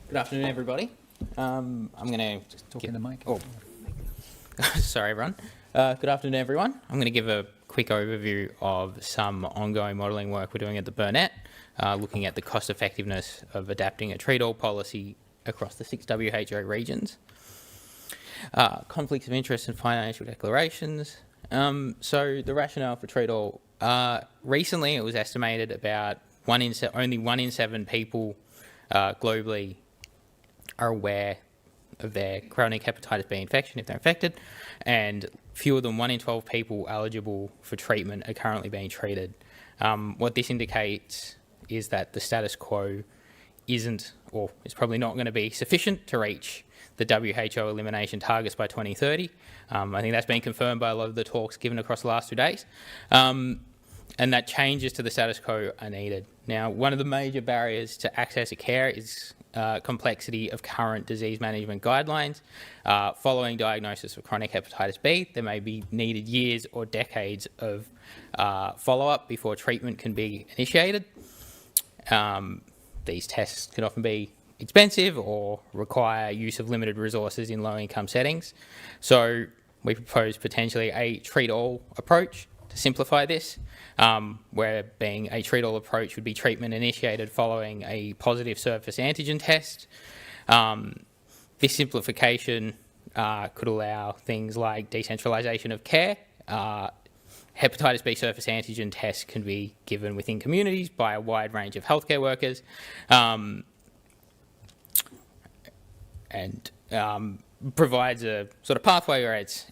Good afternoon, everybody. I'm going to Talk in the mic. Oh, sorry, everyone. Good afternoon, everyone. I'm going to give a quick overview of some ongoing modelling work we're doing at the Burnet, looking at the cost effectiveness of adapting a treat-all policy across the 6 WHO regions. Conflicts of interest and financial declarations. So the rationale for treat-all. Recently, it was estimated about only 1 in 7 people globally are aware of their chronic hepatitis B infection if they're infected, and fewer than 1 in 12 people eligible for treatment are currently being treated. What this indicates is that the status quo isn't, or is probably not going to be sufficient to reach the WHO elimination targets by 2030. I think that's been confirmed by a lot of the talks given across the last 2 days. And that changes to the status quo are needed. Now, one of the major barriers to access to care is complexity of current disease management guidelines. Following diagnosis of chronic hepatitis B, there may be needed years or decades of follow-up before treatment can be initiated. These tests can often be expensive or require use of limited resources in low-income settings. So we propose potentially a treat-all approach to simplify this, where being a treat-all approach would be treatment initiated following a positive surface antigen test. This simplification could allow things like decentralisation of care. Hepatitis B surface antigen tests can be given within communities by a wide range of healthcare workers, and provides a sort of pathway where it's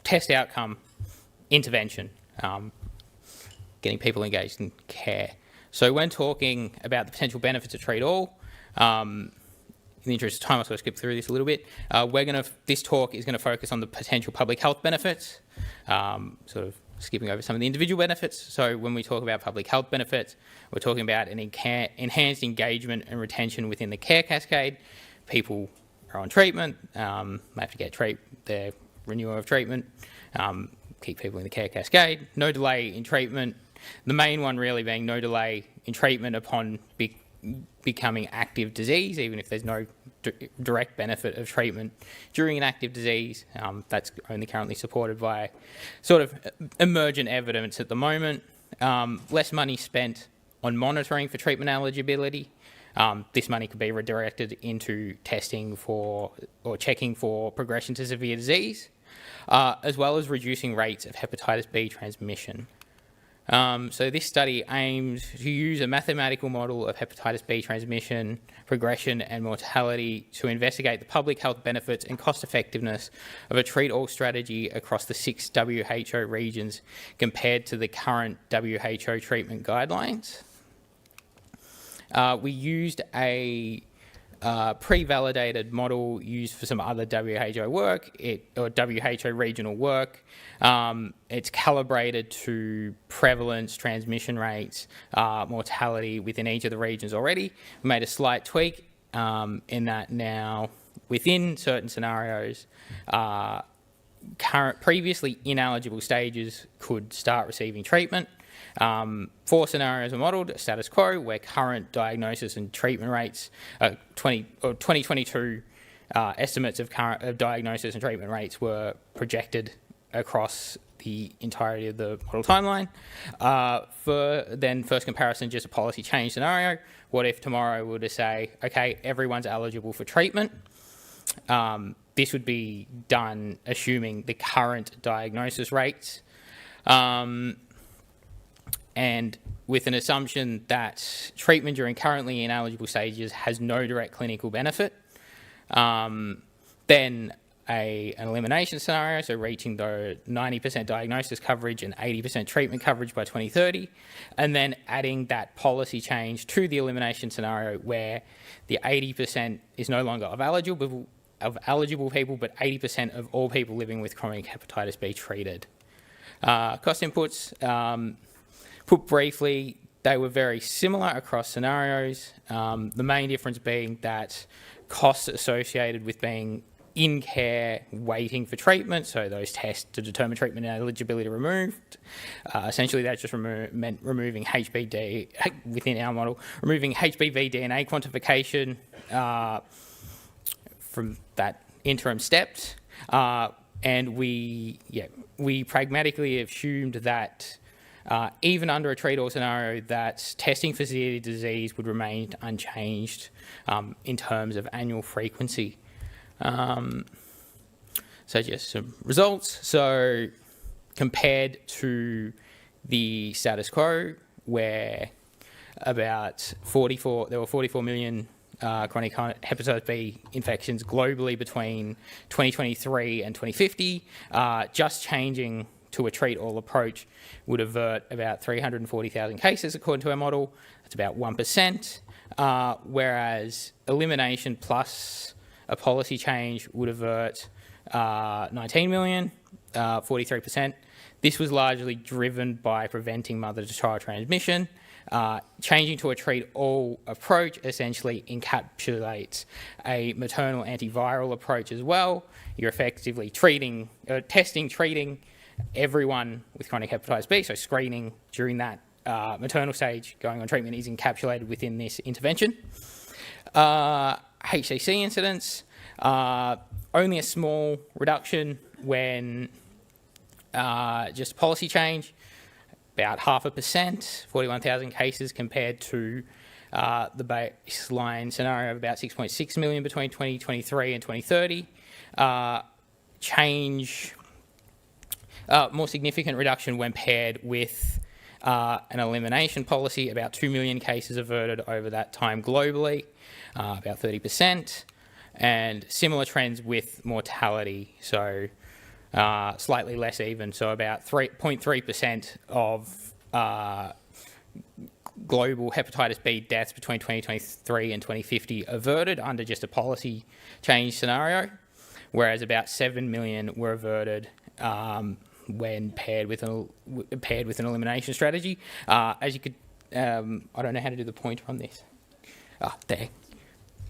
test outcome, intervention, getting people engaged in care. So when talking about the potential benefits of treat-all, in the interest of time, I'll sort of skip through this a little bit. This talk is going to focus on the potential public health benefits, sort of skipping over some of the individual benefits. So when we talk about public health benefits, we're talking about an enhanced engagement and retention within the care cascade. People are on treatment, they have to get their renewal of treatment, keep people in the care cascade, no delay in treatment. The main one really being no delay in treatment upon becoming active disease, even if there's no direct benefit of treatment during an active disease. That's only currently supported by sort of emergent evidence at the moment. Less money spent on monitoring for treatment eligibility. This money could be redirected into testing for or checking for progression to severe disease, as well as reducing rates of hepatitis B transmission. So this study aims to use a mathematical model of hepatitis B transmission, progression and mortality to investigate the public health benefits and cost effectiveness of a treat-all strategy across the 6 WHO regions compared to the current WHO treatment guidelines. We used a pre-validated model used for some other WHO work, or WHO regional work. It's calibrated to prevalence, transmission rates, mortality within each of the regions already. We made a slight tweak in that now within certain scenarios, previously ineligible stages could start receiving treatment. 4 scenarios are modelled: status quo, where current diagnosis and treatment rates, 2022 estimates of diagnosis and treatment rates were projected across the entirety of the model timeline. First comparison, just a policy change scenario. What if tomorrow we were to say, okay, everyone's eligible for treatment? This would be done assuming the current diagnosis rates, and with an assumption that treatment during currently ineligible stages has no direct clinical benefit. Then an elimination scenario, so reaching the 90% diagnosis coverage and 80% treatment coverage by 2030, and then adding that policy change to the elimination scenario where the 80% is no longer of eligible people, but 80% of all people living with chronic hepatitis B treated. Cost inputs, put briefly, they were very similar across scenarios. The main difference being that costs associated with being in care waiting for treatment, so those tests to determine treatment eligibility removed. Essentially, that just meant removing HBD within our model, removing HBV DNA quantification from that interim steps, and we pragmatically assumed that even under a treat-all scenario, that testing for severe disease would remain unchanged in terms of annual frequency. So just some results. So compared to the status quo, where there were 44 million chronic hepatitis B infections globally between 2023 and 2050, just changing to a treat-all approach would avert about 340,000 cases according to our model. That's about 1%, whereas elimination plus a policy change would avert 19 million, 43%. This was largely driven by preventing mother-to-child transmission. Changing to a treat-all approach essentially encapsulates a maternal antiviral approach as well. You're effectively treating everyone with chronic hepatitis B, so screening during that maternal stage going on treatment is encapsulated within this intervention. HCC incidence, only a small reduction when just policy change, about 0.5%, 41,000 cases compared to the baseline scenario of about 6.6 million between 2023 and 2030. More significant reduction when paired with an elimination policy, about 2 million cases averted over that time globally, about 30%, and similar trends with mortality, so slightly less even, so about 3.3% of global hepatitis B deaths between 2023 and 2050 averted under just a policy change scenario, whereas about 7 million were averted when paired with an elimination strategy. As you could, I don't know how to do the pointer on this. There.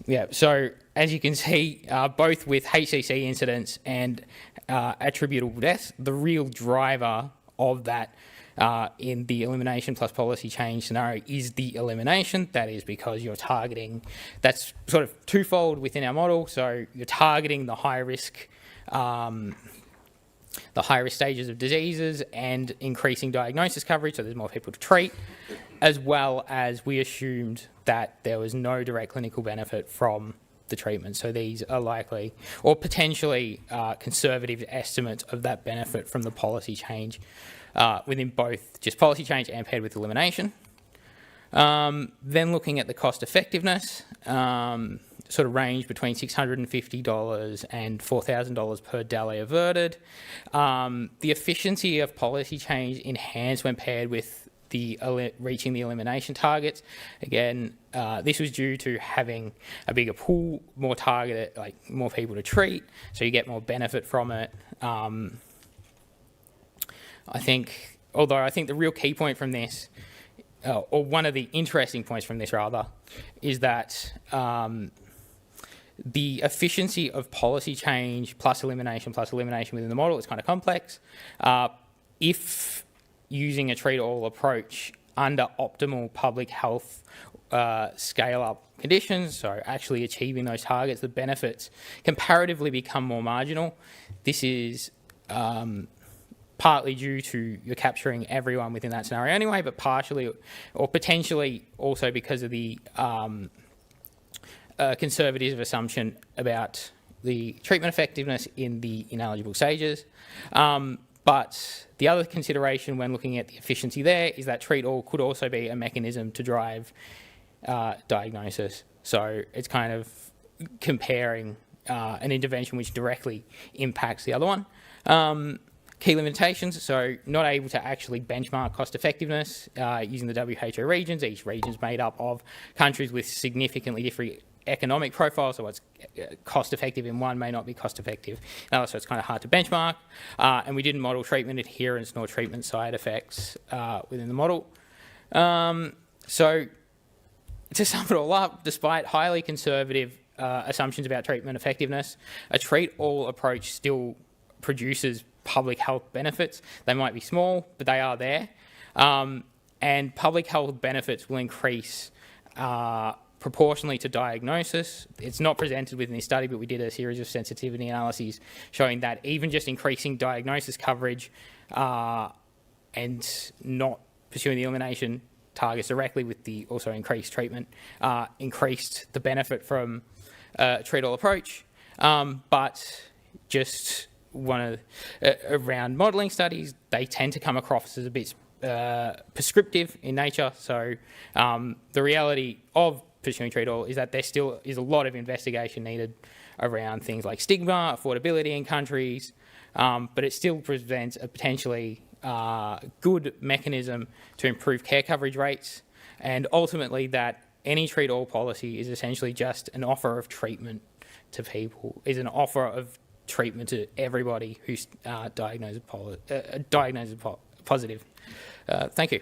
Yeah, so as you can see, both with HCC incidents and attributable deaths, the real driver of that in the elimination plus policy change scenario is the elimination. That is because you're targeting, that's sort of twofold within our model. So you're targeting the high risk stages of diseases and increasing diagnosis coverage, so there's more people to treat, as well as we assumed that there was no direct clinical benefit from the treatment. So these are likely or potentially conservative estimates of that benefit from the policy change within both just policy change and paired with elimination. Then looking at the cost effectiveness, sort of range between $650 and $4,000 per daily averted. The efficiency of policy change enhanced when paired with reaching the elimination targets. Again, this was due to having a bigger pool, more targeted, like more people to treat, so you get more benefit from it. I think the real key point from this, or one of the interesting points from this rather, is that the efficiency of policy change plus elimination within the model is kind of complex. If using a treat-all approach under optimal public health scale-up conditions, so actually achieving those targets, the benefits comparatively become more marginal. This is partly due to you're capturing everyone within that scenario anyway, but partially or potentially also because of the conservative assumption about the treatment effectiveness in the ineligible stages. But the other consideration when looking at the efficiency there is that treat-all could also be a mechanism to drive diagnosis. So it's kind of comparing an intervention which directly impacts the other one. Key limitations, so not able to actually benchmark cost effectiveness using the WHO regions. Each region is made up of countries with significantly different economic profiles, so what's cost effective in one may not be cost effective in another, so it's kind of hard to benchmark. And we didn't model treatment adherence nor treatment side effects within the model. So to sum it all up, despite highly conservative assumptions about treatment effectiveness. A treat-all approach still produces public health benefits. They might be small, but they are there. And public health benefits will increase proportionally to diagnosis. It's not presented within this study, but we did a series of sensitivity analyses showing that even just increasing diagnosis coverage and not pursuing the elimination targets directly with the also increased treatment increased the benefit from a treat-all approach. But just around modelling studies, they tend to come across as a bit prescriptive in nature. So the reality of pursuing treat-all is that there still is a lot of investigation needed around things like stigma, affordability in countries, but it still presents a potentially good mechanism to improve care coverage rates, and ultimately that any treat-all policy is essentially just an offer of treatment to people, is an offer of treatment to everybody who's diagnosed positive. Thank you.